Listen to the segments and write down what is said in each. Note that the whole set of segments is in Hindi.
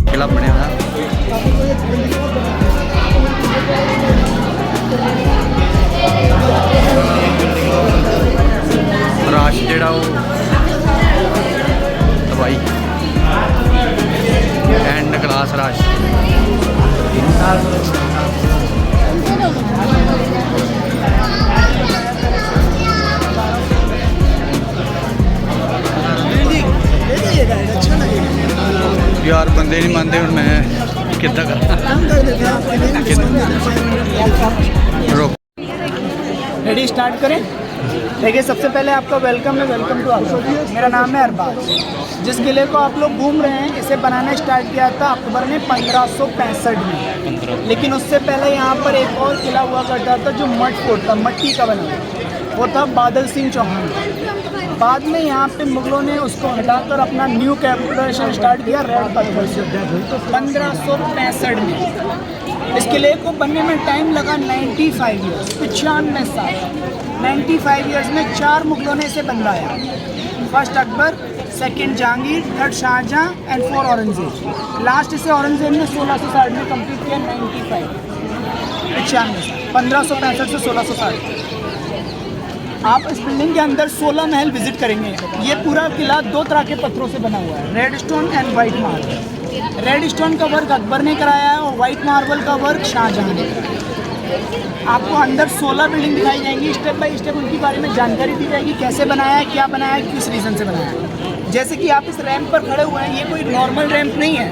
किला बनया हुआ राश जेड़ा वो दवाई एंड क्लास राश यार बंदे नहीं मानते और मैं कितना कर रेडी स्टार्ट करें। देखिए सबसे पहले आपका वेलकम है, वेलकम टू अकबर। मेरा नाम है अरबाज। जिस किले को आप लोग घूम रहे हैं इसे बनाना स्टार्ट किया था अकबर ने 1565 में, लेकिन उससे पहले यहाँ पर एक और किला हुआ करता था जो मड फोर्ट था, मट्टी का बना हुआ, वो था बादल सिंह चौहान। बाद में यहाँ पे मुगलों ने उसको हटाकर अपना न्यू कैपिटलाइजेशन स्टार्ट किया रेड पत्थर से 1565 में। इस किले को बनने में टाइम लगा 95 ईयर्स, 95 साल। 95 ईयर्स में 4 मुगलों ने इसे बनवाया। First Akbar, second Jahangir, third Shahjahan and 4 Aurangzeb. Last इसे औरंगजेब ने 1660 में कंप्लीट किया। 95 साल, 1565 से 1660। आप इस बिल्डिंग के अंदर 16 महल विजिट करेंगे। ये पूरा किला 2 तरह के पत्थरों से बना हुआ है, red stone and white marble. Red stone का वर्क अकबर ने कराया है और वाइट मार्बल का वर्क शाहजहां ने। आपको अंदर 16 बिल्डिंग दिखाई जाएंगी, स्टेप बाय स्टेप उनके बारे में जानकारी दी जाएगी, कैसे बनाया है, क्या बनाया है, किस रीज़न से बनाया है। जैसे कि आप इस रैंप पर खड़े हुए हैं, ये कोई नॉर्मल रैंप नहीं है,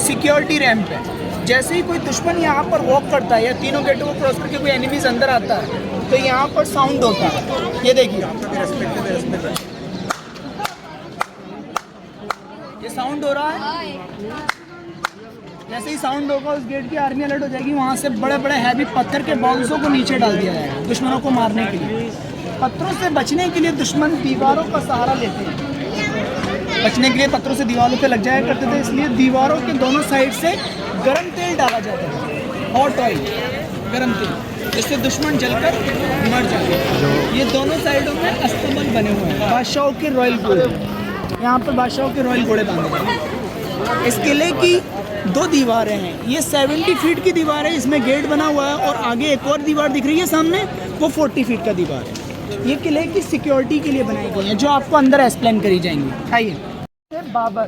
सिक्योरिटी रैंप है। जैसे ही कोई दुश्मन यहाँ पर वॉक करता है या तीनों गेटों को क्रॉस करके कोई एनिमीज अंदर आता है तो यहाँ पर साउंड होता है। ये देखिए, ये साउंड हो रहा है। जैसे ही साउंड होगा उस गेट की आर्मी अलर्ट हो जाएगी, वहाँ से बड़े बड़े हैवी पत्थर के बॉक्सों को नीचे डाल दिया जाएगा दुश्मनों को मारने के लिए। पत्थरों से बचने के लिए दुश्मन दीवारों का सहारा लेते हैं। बचने के लिए पत्थरों से दीवारों पे लग जाया करते थे, इसलिए दीवारों के दोनों साइड से गर्म तेल डाला जाता है, हॉट ऑयल, गर्म तेल, जिससे दुश्मन जलकर मर जाए। ये दोनों साइडों में अस्तबल बने हुए हैं, बादशाहों के रॉयल घोड़े। यहाँ पर बादशाहों के रॉयल घोड़े बांधे हैं। इस किले की 2 दीवारें हैं। ये 70 फीट की दीवार है, इसमें गेट बना हुआ है, और आगे एक और दीवार दिख रही है सामने, वो 40 फीट का दीवार है। ये किले की सिक्योरिटी के लिए बनाई गई है, जो आपको अंदर एक्सप्लेन करी जाएंगी। आइए। बाबर,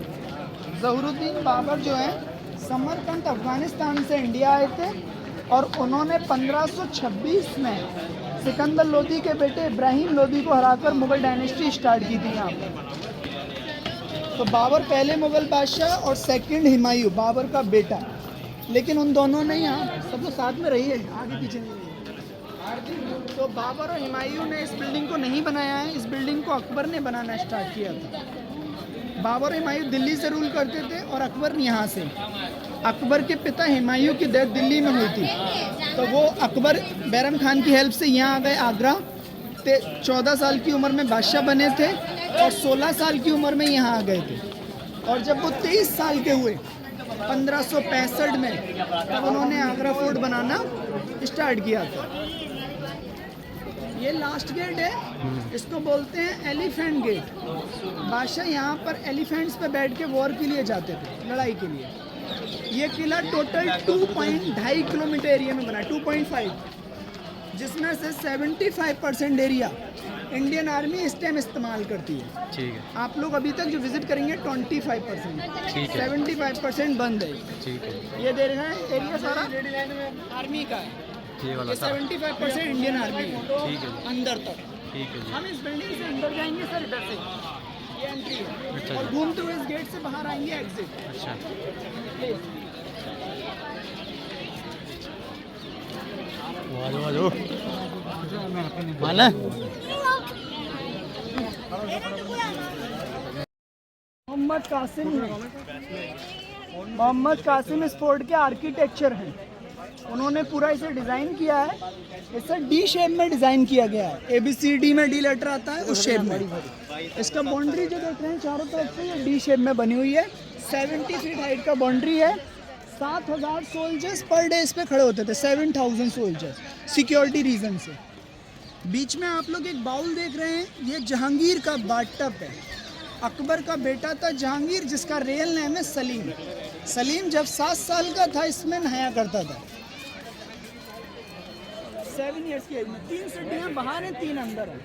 ज़हुरुद्दीन बाबर जो है समरकंद अफगानिस्तान से इंडिया आए थे, और उन्होंने 1526 में सिकंदर लोदी के बेटे इब्राहिम लोदी को हराकर मुगल डायनेस्टी स्टार्ट की थी यहाँ पर। तो बाबर पहले मुगल बादशाह और सेकंड हुमायूं, बाबर का बेटा। लेकिन उन दोनों ने यहाँ सब लोग साथ में रही है, आगे पीछे नहीं रही। तो बाबर और हुमायूं ने इस बिल्डिंग को नहीं बनाया है, इस बिल्डिंग को अकबर ने बनाना स्टार्ट किया था। बाबर और हुमायूं दिल्ली से रूल करते थे और अकबर यहाँ से। अकबर के पिता हुमायूं की डेथ दिल्ली में हुई थी, तो वो अकबर बैरम खान की हेल्प से यहाँ आ गए आगरा। 14 साल की उम्र में बादशाह बने थे और 16 साल की उम्र में यहाँ आ गए थे। और जब वो 23 साल के हुए 1565 में, तब उन्होंने आगरा फोर्ट बनाना स्टार्ट किया था। ये लास्ट गेट है, इसको बोलते हैं एलिफेंट गेट। बादशाह यहाँ पर एलिफेंट्स पे बैठ के वॉर के लिए जाते थे, लड़ाई के लिए। ये किला टोटल 2.5 किलोमीटर एरिया में बना है, 2.5। जिसमें से 75% एरिया इंडियन आर्मी इस टाइम इस्तेमाल करती है। ठीक है, आप लोग अभी तक जो विजिट करेंगे 25%, ठीक है, 75% बंद है। ठीक है। ये दे रहे हैं एरिया सारा आर्मी का है, ये वाला ये था। 75% इंडियन आर्मी है ठीक है जी, अंदर तक। ठीक है जी। हम इस बिल्डिंग से अंदर जाएंगे सर, इधर से ये एंट्री है अच्छा और जी। घूमते हुए इस गेट से बाहर आएंगे एग्जिट। अच्छा, माना मोहम्मद कासिम स्पोर्ट के आर्किटेक्चर हैं। उन्होंने पूरा इसे डिज़ाइन किया है। इसे डी शेप में डिज़ाइन किया गया है। ABCD में डी लेटर आता है उस शेप में। इसका बाउंड्री जो देख रहे हैं चारों तरफ से ये डी शेप में बनी हुई है। 70 फीट हाइट का बाउंड्री है। 7,000 सोल्जर्स पर डे इस पे खड़े होते थे, 7,000 सोल्जर्स सिक्योरिटी रीज़न से। बीच में आप लोग एक बाउल देख रहे हैं, ये जहांगीर का बाथटब है। अकबर का बेटा था जहांगीर, जिसका रियल नेम है सलीम। सलीम जब 7 साल का था इसमें नहाया करता था। 7 इयर्स की एज में। 3 सीढ़ियाँ बाहर हैं, 3 अंदर हैं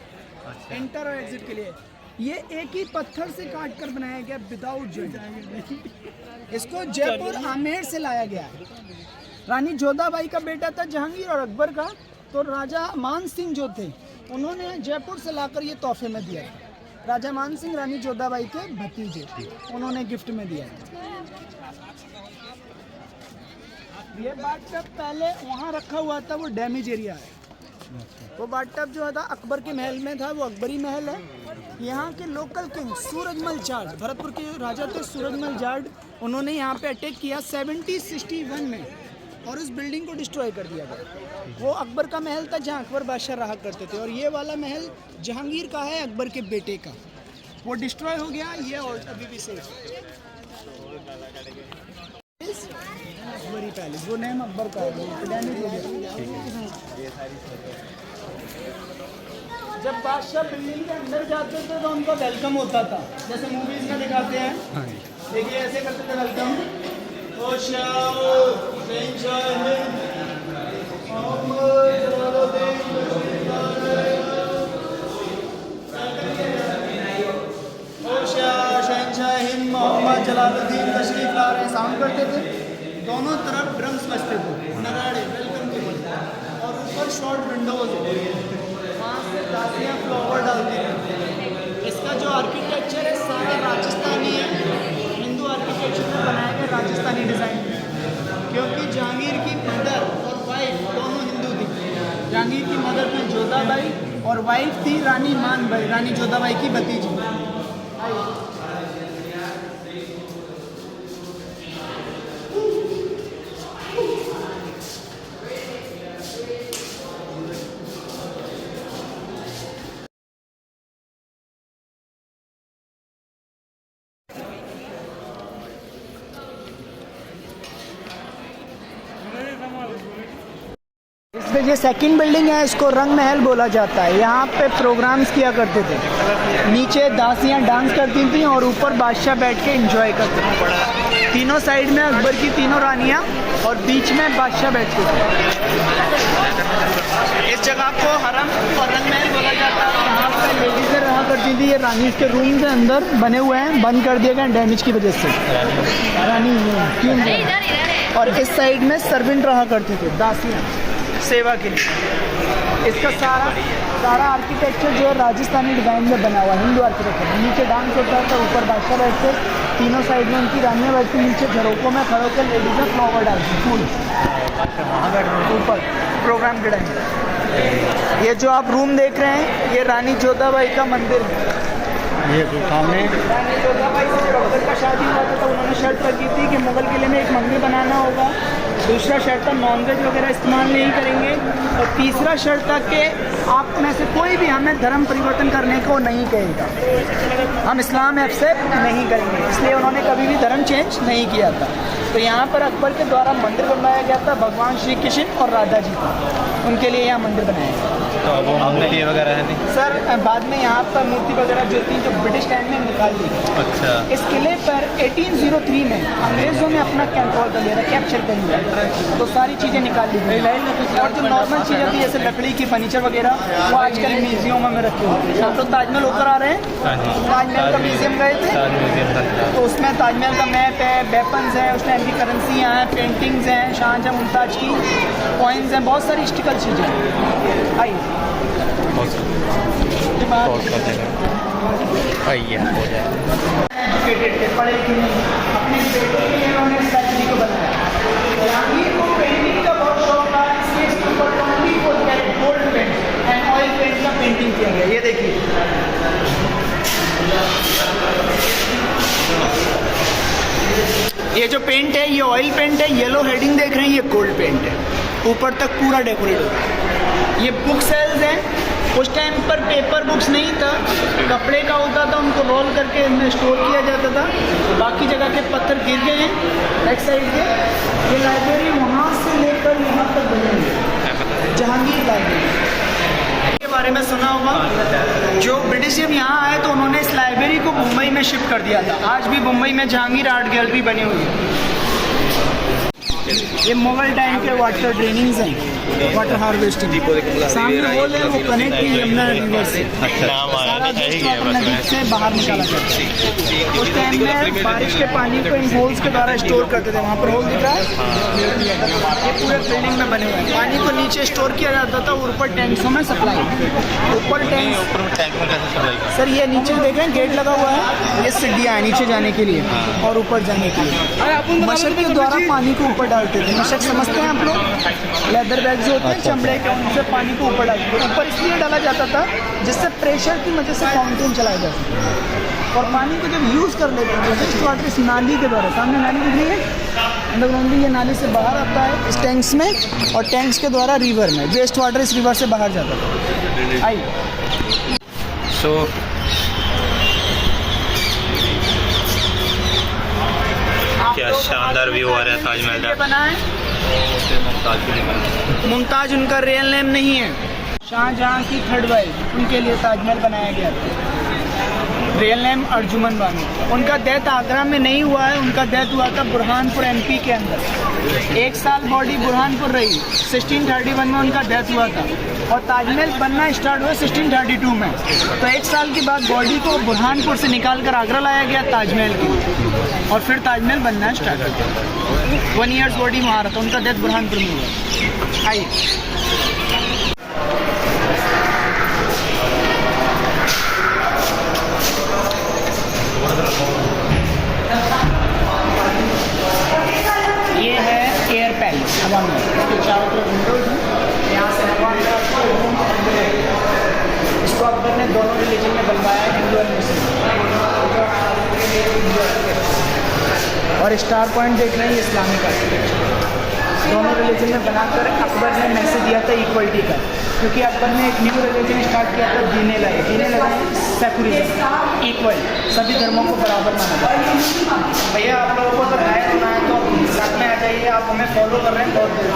एंटर और एग्जिट के लिए। ये एक ही पत्थर से काट कर बनाया गया विदाउट जॉइंट। इसको जयपुर आमेर से लाया गया है। रानी जोधाबाई का बेटा था जहांगीर और अकबर का, तो राजा मान सिंह जो थे उन्होंने जयपुर से लाकर ये तोहफे में दिया था। राजा मान सिंह रानी जोधाबाई के भतीजे, उन्होंने गिफ्ट में दिया था। ये बाथटब पहले वहाँ रखा हुआ था, वो डैमेज एरिया है। वो बाथटब जो था अकबर के महल में था, वो अकबरी महल है। यहाँ के लोकल किंग सूरजमल जाट, भरतपुर के राजा थे सूरजमल जाट, उन्होंने यहाँ पे अटैक किया 1761 में और उस बिल्डिंग को डिस्ट्रॉय कर दिया गया। वो अकबर का महल था जहाँ अकबर बादशाह रहा करते थे, और ये वाला महल जहांगीर का है, अकबर के बेटे का। वो डिस्ट्रॉय हो गया, ये और अभी भी सेफ है। अकबरी पैलेस, वो नेम अकबर का है, वो डैमेज हो गया। जब बादशाह बिल्डिंग के अंदर जाते थे तो उनका वेलकम होता था, जैसे मूवीज में दिखाते हैं। देखिए ऐसे करते थे वेलकम। मोहम्मद जलालुद्दीन तशरीफ ला रहे हैं, साउंड करते थे। दोनों तरफ ड्रम्स बजते थे, नगाड़े वेलकम के लिए, और ऊपर शॉर्ट विंडोज है, वहाँ से दासियाँ फ्लावर डालती हैं। इसका जो आर्किटेक्चर है सारा राजस्थानी है, हिंदू आर्किटेक्चर में बनाया गया राजस्थानी डिज़ाइन में, क्योंकि जहांगीर की मदर और वाइफ दोनों हिंदू थी। जहांगीर की मदर थी जोधाबाई और वाइफ थी रानी मानबाई, रानी जोधाबाई की भतीजी। इसमें ये सेकंड बिल्डिंग है, इसको रंग महल बोला जाता है। यहाँ पे प्रोग्राम्स किया करते थे। नीचे दासियाँ डांस करती थी और ऊपर बादशाह बैठ के एंजॉय करते थे। तीनों साइड में अकबर की तीनों रानियाँ और बीच में बादशाह बैठते थे। इस जगह को हरम और रंग महल बोला जाता है। यहाँ पे लेडीज़ें रहा करती थी। ये रानी के रूम के अंदर बने हुए हैं, बंद कर दिए गए डैमेज की वजह से। रानी क्यों? और इस साइड में सर्वेंट रहा करते थे, दासियाँ सेवा के लिए। इसका सारा आर्किटेक्चर जो है राजस्थानी डिज़ाइन में बना हुआ है, हिंदू आर्किटेक्चर। नीचे डांस होता था, ऊपर बादशाह बैठते, तीनों साइड में उनकी रानियाँ बैठती, नीचे झरोकों में खड़े होकर लेडीज़ें फ्लावर डालती फूल। ऊपर प्रोग्राम के टाइम ये जो आप रूम देख रहे हैं, ये रानी जोधाबाई का मंदिर है। ये सामने रानी जोधाबाई से जब अकबर का शादी हुआ था तो उन्होंने शर्त रखी थी कि मुगल किले में एक मंदिर बनाना होगा। दूसरा शर्त था नॉनवेज वगैरह इस्तेमाल नहीं करेंगे, और तीसरा शर्त था कि आप में से कोई भी हमें धर्म परिवर्तन करने को नहीं कहेगा, हम इस्लाम एक्सेप्ट नहीं करेंगे। इसलिए उन्होंने कभी भी धर्म चेंज नहीं किया था। तो यहाँ पर अकबर के द्वारा मंदिर बनवाया गया था, भगवान श्री कृष्ण और राधा जी का, उनके लिए यहाँ मंदिर बनाया गया। तो अब वो मूर्ति वगैरह है नहीं? सर बाद में यहाँ पर मूर्ति वगैरह जो थी जो ब्रिटिश टाइम में निकाल दी। अच्छा। इस किले पर 1803 में अंग्रेज़ों ने अपना कंट्रोल कर लिया था, कैप्चर कर लिया, तो सारी चीज़ें निकाल ली गई। और जो नॉर्मल चीज़ें थी जैसे लकड़ी की फर्नीचर वगैरह वो आजकल म्यूजियम में रखे हुए हैं। हम तो ताजमहल होकर आ रहे हैं, ताजमहल का म्यूजियम गए थे तो उसमें ताजमहल का मैप है, वेपन्स है, उस टाइम की करेंसियाँ हैं, पेंटिंग्स हैं, शाहजहाँ मुमताज़ की कॉइन्स हैं, बहुत सारी हिस्ट्रिकल चीज़ें हैं। आइए एजुकेटेड थे, पढ़े लिखे नहीं, अपने बेटे के लिए उन्होंने इस लाइब्रेरी को बनाया। जहांगीर को पेंटिंग का बहुत शौक था, इसलिए इसके ऊपर 24 carat gold paint and oil paint का पेंटिंग किया गया। ये देखिए ये जो पेंट है ये ऑयल पेंट है, येलो हेडिंग देख रहे हैं ये गोल्ड पेंट है, ऊपर तक पूरा डेकोरेट होता है। ये बुक सेल्स हैं, उस टाइम पर पेपर बुक्स नहीं था, कपड़े का होता था, उनको रोल करके इनमें स्टोर किया जाता था। बाकी जगह के पत्थर गिर गए हैं बैक साइड के। ये लाइब्रेरी वहाँ से लेकर यहाँ तक बनी है, जहांगीर लाइब्रेरी के बारे में सुना होगा। जो ब्रिटिश जब यहाँ आए तो उन्होंने इस लाइब्रेरी को मुंबई में शिफ्ट कर दिया था। आज भी मुंबई में जहांगीर आर्ट गैलरी बनी हुई है। ये मुगल टाइम के वाटर ड्रेनिंग्स हैं, वाटर हार्वेस्टिंग। सामने होल है वो कनेक्ट की यमुना रिवर से, सारा वेस्ट वाटर नदी से बाहर निकाला जाता है। उस टाइम में बारिश के पानी को इन होल्स के द्वारा स्टोर करते थे। वहाँ पर होल दिख रहा है, ये पूरे बिल्डिंग में बने हुए हैं। पानी को नीचे स्टोर किया जाता था और ऊपर टैंक्सों में सप्लाई। ऊपर टैंक सर ये नीचे देख रहे हैं गेट लगा हुआ है, ये सीढ़ियाँ हैं नीचे जाने के लिए और ऊपर जाने के लिए। मशक के द्वारा पानी को ऊपर डालते थे। मशक समझते हैं आप लोग, लेदर बैग जो होते हैं चमड़े के, उनसे पानी को ऊपर डालते थे। ऊपर इसलिए डाला जाता था जिससे प्रेशर की वजह से फाउंटेन चलाया जा सके। और पानी को जब यूज़ कर लेते हैं वेस्ट वाटर इस नाली के द्वारा, सामने नाली दिख रही है अंडरग्राउंड, ये नाली से बाहर आता है इस टैंक्स में और टैंक्स के द्वारा रिवर में वेस्ट वाटर इस रिवर से बाहर जाता था। आइए क्या शानदार व्यू आ रहा है ताजमहल का। बना है मुमताज़ उनका रियल नेम नहीं है, शाहजहाँ की थर्ड वाइफ, उनके लिए ताजमहल बनाया गया था। Real name Arjuman Bano. उनका डेथ आगरा में नहीं हुआ है, उनका डेथ हुआ था बुरहानपुर एमपी के अंदर। 1 साल बॉडी बुरहानपुर रही, 1631 में उनका डेथ हुआ था और ताजमहल बनना स्टार्ट हुआ 1632 में। तो 1 साल के बाद बॉडी को बुरहानपुर से निकाल कर आगरा लाया गया ताजमहल की, और फिर ताजमहल बनना स्टार्ट हुआ। 1 ईयर्स बॉडी वहाँ रहा था, उनका डेथ बुरहानपुर में हुआ। आइए ये है एयर पैलेस हवा में, इसके चारों तरफ विंडोज हैं, यहाँ से हवा में इसको अकबर ने दोनों रिलीजन में बनवाया है, हिंदू और मुस्लिम। और स्टार पॉइंट देख रहे हैं ये इस्लामिक आर्किटेक्चर, दोनों रिलीजन में बनाकर अकबर ने मैसेज दिया था इक्वलिटी का, क्योंकि अकबर ने एक न्यू रिलीजन स्टार्ट किया था, दीने लगाए सेकुलरिज्म, इक्वल, सभी धर्मों को बराबर माना जाता है। भैया आप लोगों को अगर राय होना है तो साथ में आ जाइए, आप हमें फॉलो कर रहे हैं बहुत देर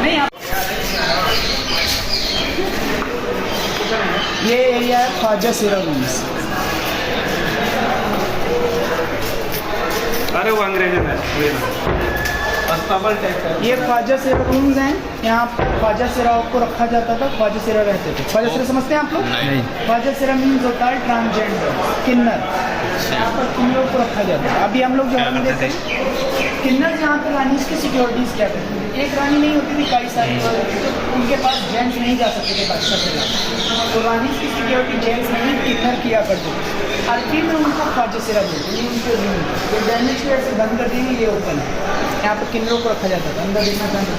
नहीं आप। ये एरिया है ख्वाजा सिरा रूम्स। अरे वो अंग्रेजी में ये ख्वाजा सिरा रूम्स हैं, यहाँ ख्वाजा सिराओं को रखा जाता था, ख्वाजा सिरा रहते थे। ख्वाजा सिरा समझते हैं आप लोग? नहीं। ख्वाजा सिरा मीन्स होता है ट्रांसजेंडर, किन्नर, यहाँ पर किन्नरों को रखा जाता है। अभी हम लोग जो हरम देखते हैं किन्नर, यहाँ पर रानी की सिक्योरिटीज़ क्या करती थी, एक रानी नहीं होती थी, कई सारी, उनके पास जेंट्स नहीं जा सकते थे बादशाह से, तो रानी की सिक्योरिटी जेंट्स नहीं किन्नर किया करते थे। अरबी में उनको ख्वाजा सिरा बोलते हैं, उनके रूम ये डैमेज की वजह से बंद कर देंगे, ये ओपन है, यहाँ पर किन्नरों को रखा जाता था। अंदर देखना चाहते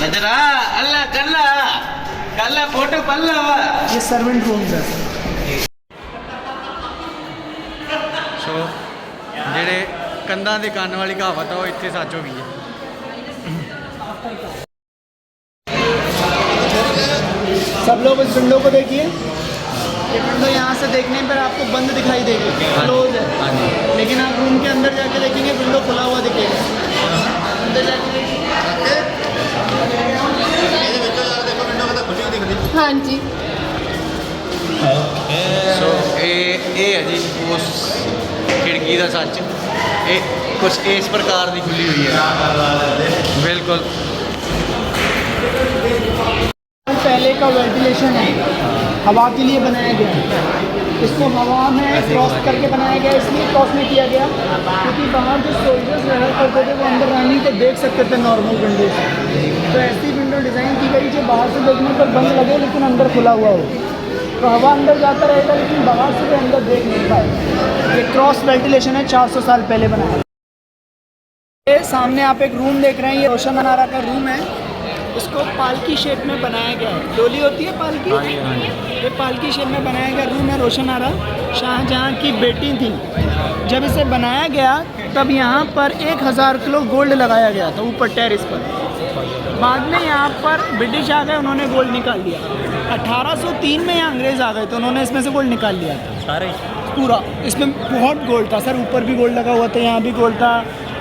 नजरा अल्लाह कल्ला कल्ला फोटो पल्ला ये सर्वेंट रूम्स है। ਸੋ ਜਿਹੜੇ ਕੰਧਾਂ ਦੇ ਕੰਨ ਵਾਲੀ ਕਹਾਵਤ ਆ ਉਹ ਇੱਥੇ ਸੱਚ ਹੋ ਗਈ ਹੈ। सब लोग इस विंडो को देखिए, ये विंडो यहाँ से देखने पर आपको बंद दिखाई देगी, क्लोज है, लेकिन आप रूम के अंदर जाके देखेंगे विंडो खुला हुआ ਹਾਂਜੀ ਸੋ ਇਹ ਹੈ ਜੀ ਉਸ खिड़की का सच ये कुछ इस प्रकार की खुली हुई है बिल्कुल। पहले का वेंटिलेशन है, हवा के लिए बनाया गया है। इसको हवा में क्रॉस करके बनाया गया, इसलिए क्रॉस नहीं किया गया क्योंकि बाहर जो सोल्जर्स रहा करते थे वो अंदर रहने को देख सकते थे नॉर्मल विंडो से। तो ऐसी विंडो डिज़ाइन की गई जो बाहर से देखने पर बंद लगे लेकिन अंदर खुला हुआ हो, तो हवा अंदर जाता रहेगा लेकिन बाहर से भी अंदर देख नहीं पाए। ये क्रॉस वेंटिलेशन है, 400 साल पहले बनाया। ये सामने आप एक रूम देख रहे हैं, ये रोशन मनारा का रूम है। इसको पालकी शेप में बनाया गया है, डोली होती है पालकी, ये पालकी शेप में बनाया गया रूम है। रोशन आरा शाहजहाँ की बेटी थी, जब इसे बनाया गया तब यहाँ पर 1000 किलो गोल्ड लगाया गया था ऊपर टेरिस पर। बाद में यहाँ पर ब्रिटिश आ गए, उन्होंने गोल्ड निकाल लिया। 1803 में यहाँ अंग्रेज़ आ गए तो उन्होंने इसमें से गोल्ड निकाल लिया था सारे पूरा। इसमें बहुत गोल्ड था सर, ऊपर भी गोल्ड लगा हुआ था, यहाँ भी गोल्ड था।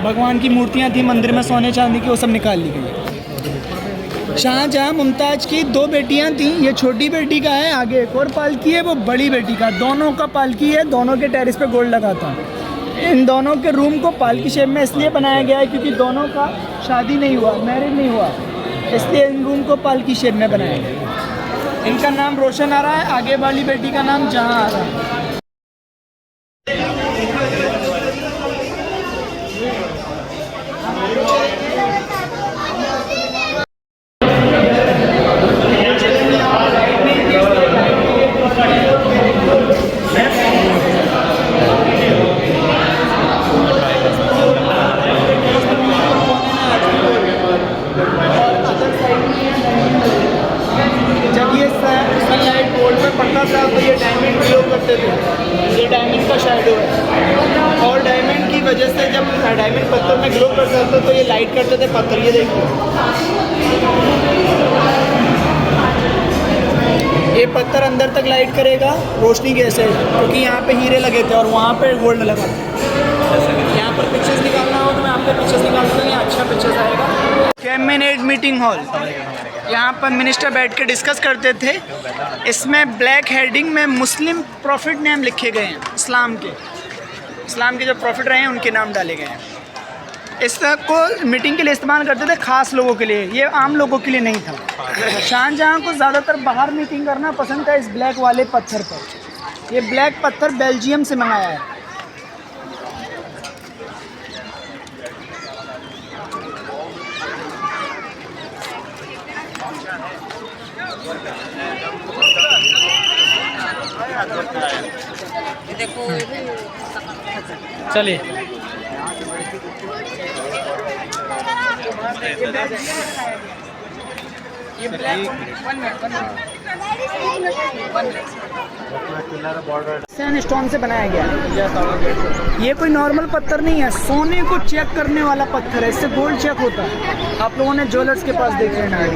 भगवान की मूर्तियाँ थी मंदिर में सोने चांदी की, वो सब निकाल ली गई। शाहजहाँ मुमताज़ की 2 बेटियाँ थीं, ये छोटी बेटी का है, आगे एक और पालकी है वो बड़ी बेटी का, दोनों का पालकी है, दोनों के टेरिस पे गोल्ड लगा था। इन दोनों के रूम को पालकी शेप में इसलिए बनाया गया है क्योंकि दोनों का शादी नहीं हुआ, मैरिज नहीं हुआ, इसलिए इन रूम को पालकी शेप में बनाया गया। इनका नाम रोशन आ रहा है, आगे वाली बेटी का नाम जहाँ आ रहा है। जब ये सनलाइट बोर्ड पे पड़ता था तो ये डायमंड ग्लो करते थे, ये डायमंड का शैडो है। और डायमंड की वजह से जब डायमंड पत्थर में ग्लो करता था तो ये लाइट करते थे पत्थर। ये देखिए ये पत्थर अंदर तक लाइट करेगा रोशनी कैसे, क्योंकि यहाँ पे हीरे लगे थे और वहाँ पे गोल्ड लगा था। यहाँ पर पिक्चर्स निकालना हो तो मैं आपके पिक्चर्स निकाल दूँगा, अच्छा पिक्चर्स आएगा। कैबिनेट मीटिंग हॉल, यहाँ पर मिनिस्टर बैठ के डिस्कस करते थे। इसमें ब्लैक हेडिंग में मुस्लिम प्रॉफिट नेम लिखे गए हैं, इस्लाम के जो प्रॉफिट रहे हैं उनके नाम डाले गए हैं। इसको मीटिंग के लिए इस्तेमाल करते थे, ख़ास लोगों के लिए, ये आम लोगों के लिए नहीं था। शाहजहाँ को ज़्यादातर बाहर मीटिंग करना पसंद था इस ब्लैक वाले पत्थर पर। ये ब्लैक पत्थर बेल्जियम से मंगाया है। चलिए ये ब्लैक स्टोन से बनाया गया है। ये कोई नॉर्मल पत्थर नहीं है, सोने को चेक करने वाला पत्थर है, इससे गोल्ड चेक होता है। आप लोगों ने ज्वेलर्स के पास देखे हैं।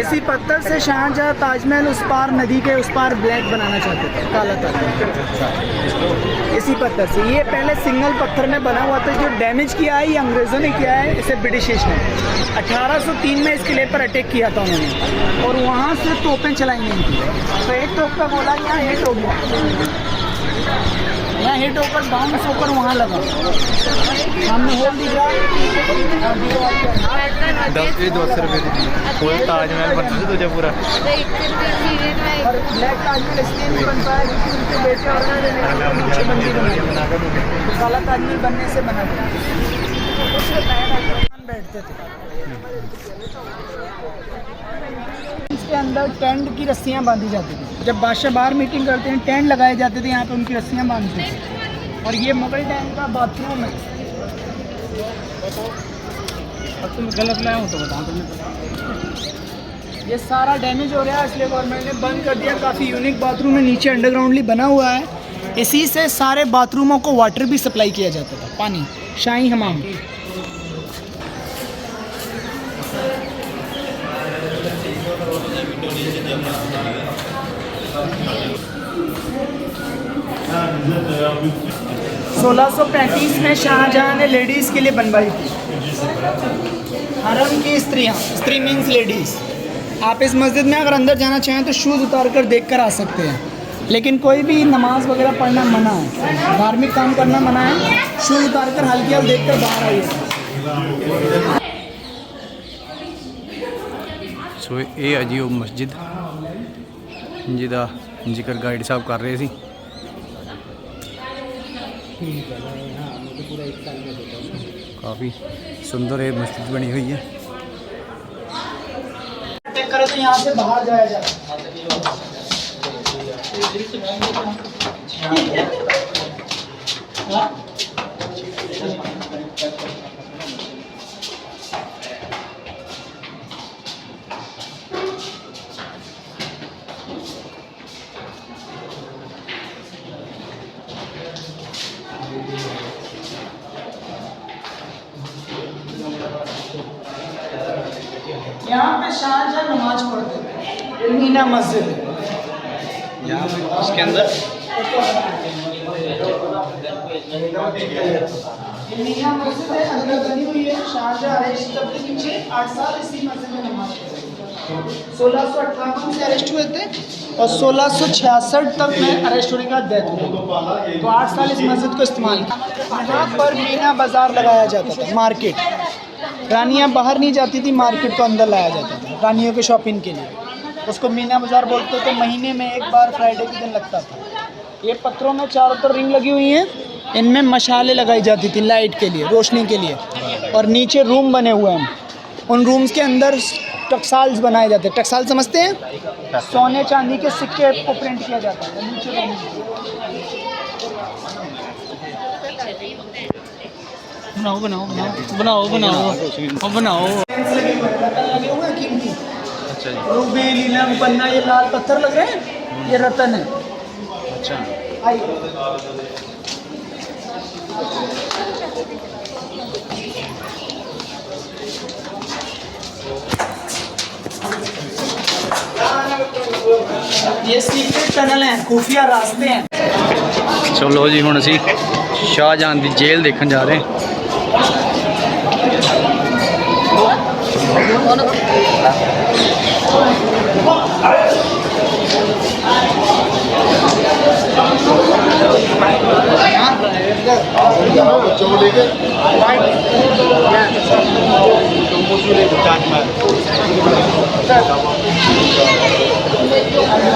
इसी पत्थर से शाहजहाँ ताजमहल उस पार नदी के उस पार ब्लैक बनाना चाहते थे, काला ताजमहल। इसी पत्थर से, ये पहले सिंगल पत्थर में बना हुआ था। जो डैमेज किया है ये अंग्रेज़ों ने किया है, इसे ब्रिटिश ने 1803 में इस किले पर अटैक किया था उन्होंने, और वहाँ से तोपें चलाई नहीं थी। तो एक तोप का गोला यहाँ हिट हो गया, यहाँ हिट होकर बाउंस होकर वहाँ लगा, हमने होल दिया। 200 रुपये ताजमहल बनता तुझे पूरा। और ब्लैक ताजमहल इसलिए नहीं बन पाया क्योंकि उनके बेटे और नीचे बंदी बना, तो काला ताजमहल बनने से बना गया। बैठते थे इसके अंदर, टेंट की रस्सियाँ बांधी जाती थी। जब बादशाह बाहर मीटिंग करते हैं टेंट लगाए जाते थे, यहाँ पे उनकी रस्सियाँ बांधते थे। और ये मुगल टाइम का बाथरूम है। और तुम गलत लाया हो तो बताओ तुम्हें। ये सारा डैमेज हो रहा है इसलिए गवर्नमेंट ने बंद कर दिया। काफ़ी यूनिक बाथरूम है, नीचे अंडरग्राउंडली बना हुआ है। इसी से सारे बाथरूमों को वाटर भी सप्लाई किया जाता था, पानी, शाही हमाम। सोलह 1935 में शाहजहाँ ने लेडीज़ के लिए बनवाई थी हरम की स्त्रियाँ, स्त्री मीन्स लेडीज़, आप इस मस्जिद में अगर अंदर जाना चाहें तो शूज़ उतार कर देख कर आ सकते हैं, लेकिन कोई भी नमाज वगैरह पढ़ना मना है, धार्मिक काम करना मना है। शूज़ उतार कर हल्की हल देख कर बाहर आइए। सो ये है जी वो मस्जिद जिहदा जिक्र गाइड साहब कर रहे थे। काफ़ी सुंदर ये मस्जिद बनी हुई है। चेक करें तो यहाँ से बाहर जाया जाता है। यहाँ पे शाहजहां नमाज पढ़ते थे, मीना मस्जिद है यहाँ इसके अंदर मीना मस्जिद है, अंदर बनी हुई है। शाहजहां अरेस्ट के पीछे 8 साल इसी मस्जिद में नमाज पढ़े। 1658 से अरेस्ट हुए थे और 1666 तक में अरेस्ट होने के बाद डेथ हुई। तो 8 साल इस मस्जिद को इस्तेमाल किया। यहाँ पर मीना बाज़ार लगाया जाता था, मार्केट। रानियाँ बाहर नहीं जाती थी, मार्केट को अंदर लाया जाता था रानियों के शॉपिंग के लिए। उसको मीना बाज़ार बोलते थे। महीने में एक बार फ्राइडे के दिन लगता था। ये पत्थरों में चारों तरफ रिंग लगी हुई हैं, इनमें मशालें लगाई जाती थी लाइट के लिए, रोशनी के लिए। और नीचे रूम बने हुए हैं, उन रूम्स के अंदर टक्साल्स बनाए जाते हैं। टक्साल समझते हैं? सोने चांदी के सिक्के को प्रिंट किया जाता है नीचे रूम में। बनाओ बनाओ बनाओ बनाओ बनाओ बनाओ। लगे हुए हैं कीमती। अच्छा जी। रूबी, नीलम, पन्ना, ये लाल पत्थर लग रहे हैं, ये रतन है। अच्छा। आइए। ये सीक्रेट टनल है, खुफिया रास्ते हैं। चलो जी हुण असीं शाहजहां दी जेल देखण जा रहे हैं।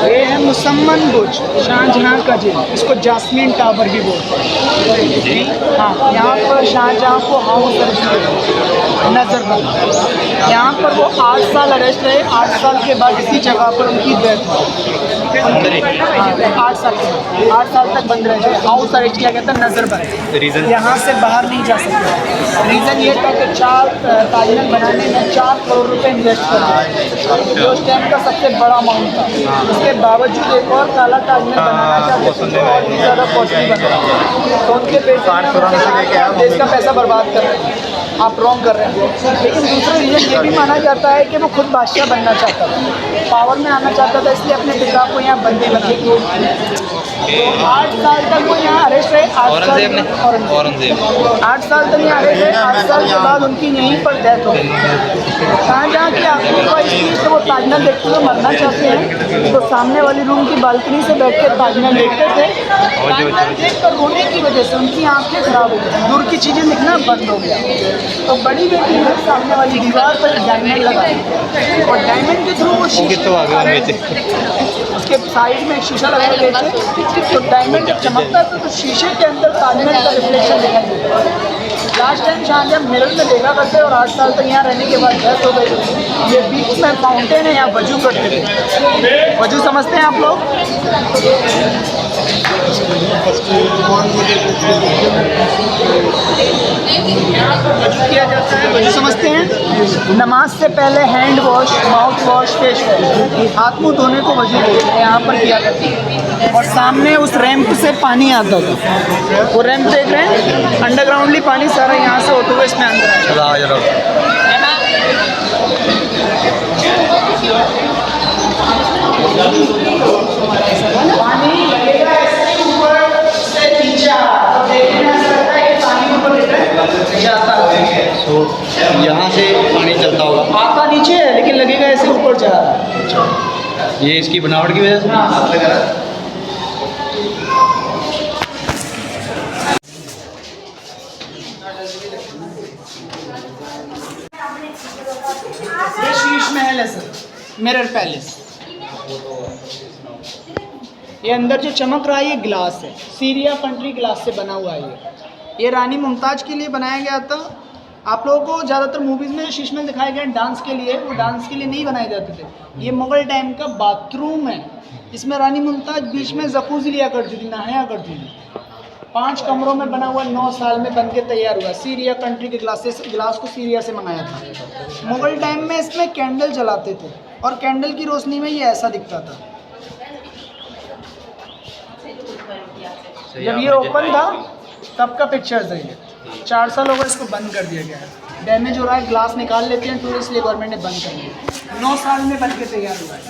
ये है मुसम्मन बुर्ज, शाहजहां का जेल। इसको जास्मीन टावर भी बोलते हैं। हाँ, यहाँ पर शाहजहां को हाउस नजर बना। यहाँ पर वो 8 साल अरेस्ट रहे। 8 साल के बाद इसी जगह पर उनकी डेथ हुई। 8 साल के बाद 8 साल तक बंद रहे। हाउस अरेस्ट किया गया था, नजर बना। यहाँ से बाहर नहीं जा सकते। रीज़न ये था कि 4 ताजमहल बनाने में 4 करोड़ रुपए इन्वेस्ट कर दिए। उस टाइम का सबसे बड़ा अमाउंट था। उसके बावजूद एक और काला ताजमहल बनाना चाहते थे और भी ज़्यादा कॉस्टली बना। तो उनके पैसे देश का पैसा बर्बाद कर रहे हैं। आप रॉन्ग कर रहे हैं। लेकिन दूसरा रीज़न ये भी माना जाता है कि वो खुद बादशाह बनना चाहता था, पावर में आना चाहता था, इसलिए अपने पिता को यहाँ बंदी बना के 8 साल तक वो यहाँ अरेस्ट रहे। 8 साल तक यहाँ अरेस्ट रहे। 8 साल के बाद उनकी यहीं पर डेथ हो गई। शाहजहां की आखिरी ख्वाहिश थी कि वो ताजमहल देखते हुए मरना चाहते हैं, तो सामने वाली रूम की बालकनी से बैठ कर ताजमहल देखते थे। ताजमहल देख कर रोने की वजह से उनकी आँखें खराब हो गई, दूर की चीज़ें दिखना बंद हो गया। तो बड़ी बेटी ने सामने वाली दीवार पर डायमंड लगाया और डायमंड के थ्रू वो उसके साइड में एक शीशा लगाया गया थे। तो डायमंड जब चमकता था तो शीशे के अंदर ताजमहल का रिफ्लेक्शन दिखाई देता है। लास्ट टाइम शाहजहां मिरर में देखा करते और 8 साल तक यहाँ रहने के बाद डेथ हो गई। ये बीच में फाउंटेन है, यहाँ वजू करते थे। वजू समझते हैं आप लोग? वजू किया जाता है, वजू समझते हैं? नमाज से पहले hand wash, mouth wash, face wash, हाथ मुँह धोने को वजू बोलते हैं। यहाँ पर किया जाता है। और सामने उस रैंप से पानी आता था। वो रैंप देख रहे हैं, अंडरग्राउंडली पानी सारा यहाँ से होते हुए इसमें अंदर पानी लगेगा इसके ऊपर से नीचे तो देखने में ऐसा लगता है कि पानी ऊपर जाता है। तो यहाँ से पानी चलता होगा, आता नीचे है लेकिन लगेगा ऐसे ऊपर जा रहा है। ये इसकी बनावट की वजह से हाथ लगा रहा है। ये शीश महल है सर, मिरर पैलेस। ये अंदर जो चमक रहा है ये ग्लास है, सीरिया कंट्री ग्लास से बना हुआ है। ये रानी मुमताज के लिए बनाया गया था। आप लोगों को ज़्यादातर मूवीज़ में शीश महल दिखाए गए डांस के लिए, वो डांस के लिए नहीं बनाए जाते थे। ये मुग़ल टाइम का बाथरूम है। इसमें रानी मुमताज बीच में जकूज़ी लिया करती थी, नहाया करती थी। 5 कमरों में बना हुआ, 9 साल में बन के तैयार हुआ। सीरिया कंट्री के ग्लास को सीरिया से मंगाया था। मुग़ल टाइम में इसमें कैंडल जलाते थे और कैंडल की रोशनी में ये ऐसा दिखता था। जब ये ओपन था तब का पिक्चर्स है ये। 4 साल हो गए इसको बंद कर दिया गया है। डैमेज हो रहा है, ग्लास निकाल लेते हैं टूरिस्ट, इसलिए गवर्नमेंट ने बंद कर दिया। 9 साल में बन के तैयार हुआ है।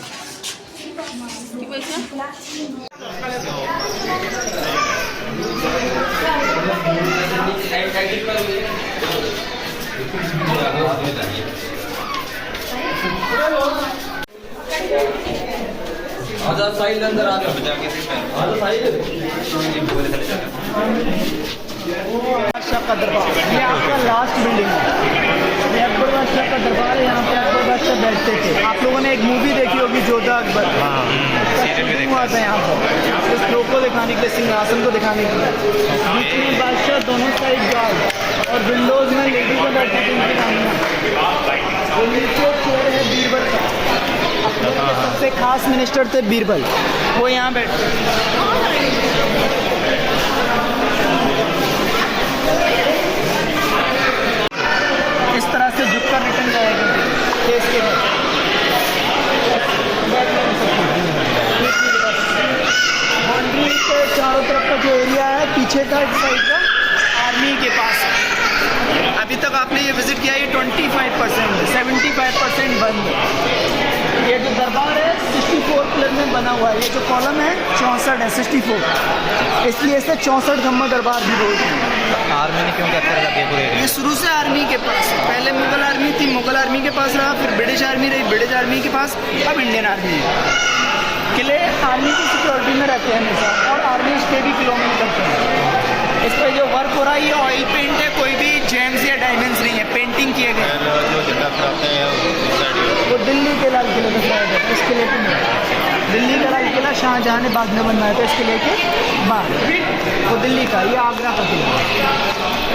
बादशाह का दरबार, ये आपका लास्ट बिल्डिंग है। ये अकबर बादशाह का दरबार है, यहाँ पे अकबर बादशाह बैठते थे। आप लोगों ने एक मूवी देखी होगी जोधा अकबर, हुआ था यहाँ पर इस लोग को दिखाने के लिए, सिंहासन को दिखाने के लिए। बीच में बादशाह, दोनों साइड गार्ड और विंडोज में लेडीज में बैठे थे उनकी रानियाँ। वो नीचे चेयर है बीरबल का, अकबर के सबसे खास मिनिस्टर थे बीरबल, वो यहाँ बैठते थे। इस तरह से झुककर रिटर्न जाएगा केस के बाद। बाउंड्री के चारों तरफ का जो एरिया है पीछे का इस साइड का आर्मी के पास है। अभी तक आपने ये विजिट किया, ये 25% है, 75% बंद है। ये जो दरबार है 64 पिलर में बना हुआ है। ये जो कॉलम है 64 है, 64, इसलिए इसे 64 खम्मा दरबार भी बोलते हैं। आर्मी ने क्यों कैप्चर कर दिया पूरे? ये शुरू से आर्मी के पास है। पहले मुगल आर्मी थी, मुगल आर्मी के पास रहा, फिर ब्रिटिश आर्मी रही, ब्रिटिश आर्मी के पास, अब इंडियन आर्मी है। किले आर्मी की सिक्योरिटी में रहते हैं हमेशा, और आर्मी स्टे भी किलों में करते हैं। इस पर जो वर्क हो रहा है ये ऑयल पेंट है, कोई भी जेम्स या डायमंड्स नहीं है, पेंटिंग किए गए। वो दिल्ली के लाल किले में बनाया गया, इस किले पे नहीं। दिल्ली का लाल किला शाहजहाँ ने बाद में बनवाया था, इस किले के बाद। वो दिल्ली का, ये आगरा का किला।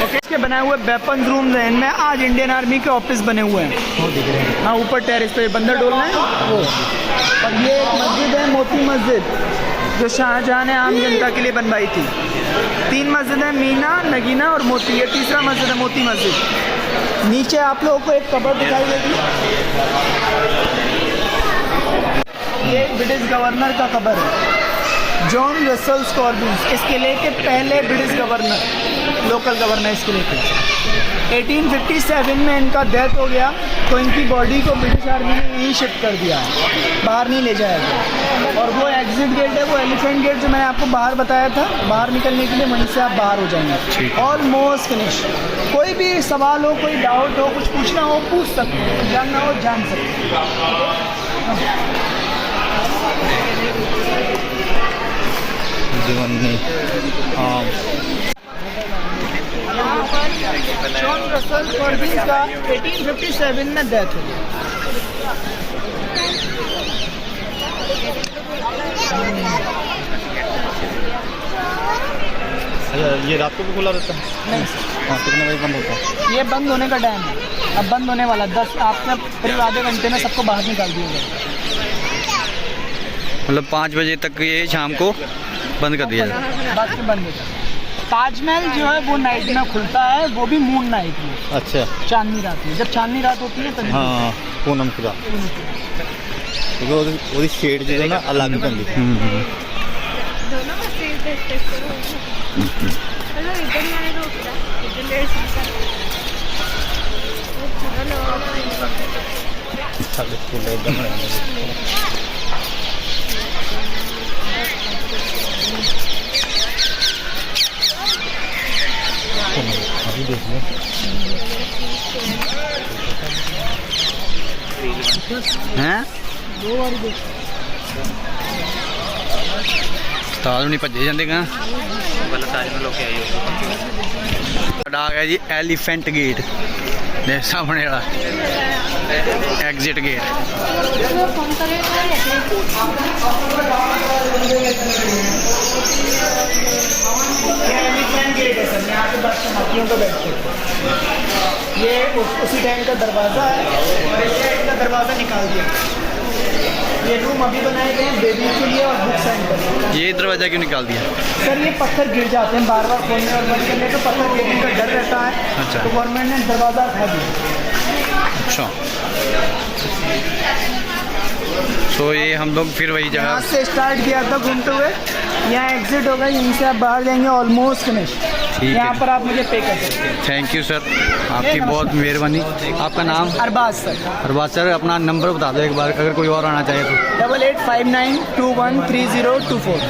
ओके, इसके बनाए हुए वेपन्स रूम हैं, इनमें आज इंडियन आर्मी के ऑफिस बने हुए हैं, वो दिख रहे हैं। हाँ, ऊपर टेरेस पे बंदर डोल रहे हैं वो। और ये एक मस्जिद है, मोती मस्जिद, जो शाहजहाँ ने आम जनता के लिए बनवाई थी। 3 मस्जिद है, मीना, नगीना और मोती। ये तीसरा मस्जिद है, मोती मस्जिद। नीचे आप लोगों को एक कब्र दिखाई देगी, ये ब्रिटिश गवर्नर का कब्र है, जॉन रसल स्कॉर्बिन्स। इस किले के पहले ब्रिटिश गवर्नर, लोकल गवर्नर इस किले के। 1857 में इनका डेथ हो गया, तो इनकी बॉडी को ब्रिटिश आर्मी ने यहीं शिफ्ट कर दिया, बाहर नहीं ले जाया गया। और वो एग्जिट गेट है, वो एलिफेंट गेट जो मैंने आपको बाहर बताया था, बाहर निकलने के लिए, वहीं से आप बाहर हो जाएंगे। Almost finish. कोई भी सवाल हो, कोई डाउट हो, कुछ पूछना हो पूछ सकते हैं, जानना हो जान सकते हैं। जॉन रसल स्कॉर्बिन्स का 1857 में डेथ हो गया। ये रात को भी खुला रहता है? नहीं, कितने बजे बंद होता है? ये बंद होने का टाइम है, अब बंद होने वाला 10, आपने करीब आधे घंटे में सबको बाहर निकाल दिया जाएगा। मतलब 5 बजे तक ये शाम को बंद कर दिया जाए? बाद में बंद होता है। ताजमहल जो है वो नाइट में खुलता है, वो भी मून नाइट में। अच्छा, चांदनी रात में, जब चांदनी रात होती है तभी। हाँ, पूनम की रात, क्योंकि वो शेड जो है ना अलग ही बनती है। अभी देख लो हैं, 2 बार देख ताज नहीं भजे जाते कहाँ पहले ताजमहल होके आई हो। आ गया जी एलिफेंट गेट दे सामने वाला एग्जिट गेट। एलिफेंट गेट है सर, यहाँ पे दर्शन हाथियों को बैठ सकते हैं। ये उसी टाइम का दरवाज़ा है और इस टाइम का दरवाज़ा निकाल दिया। ये रूम अभी बनाए गए हैं बेबी के लिए और बुक सेंटर। ये दरवाज़ा क्यों निकाल दिया? सर ये पत्थर गिर जाते हैं बार बार खोलने और बंद करने, तो पत्थर गिरने का डर रहता है। अच्छा। तो गवर्नमेंट ने दरवाज़ा हटा दिया। अच्छा, तो ये हम लोग फिर वही यहाँ जगह से स्टार्ट किया था घूमते हुए, यहाँ एग्जिट होगा, यहीं से आप बाहर जाएंगे ऑलमोस्ट फिनिश। है। यहाँ पर आप मुझे पे कर सकते हैं। थैंक यू सर, आपकी बहुत मेहरबानी। आपका नाम? अरबाज सर। अरबाज सर, अपना नंबर बता दो एक बार, अगर कोई और आना चाहे तो। 8859213024।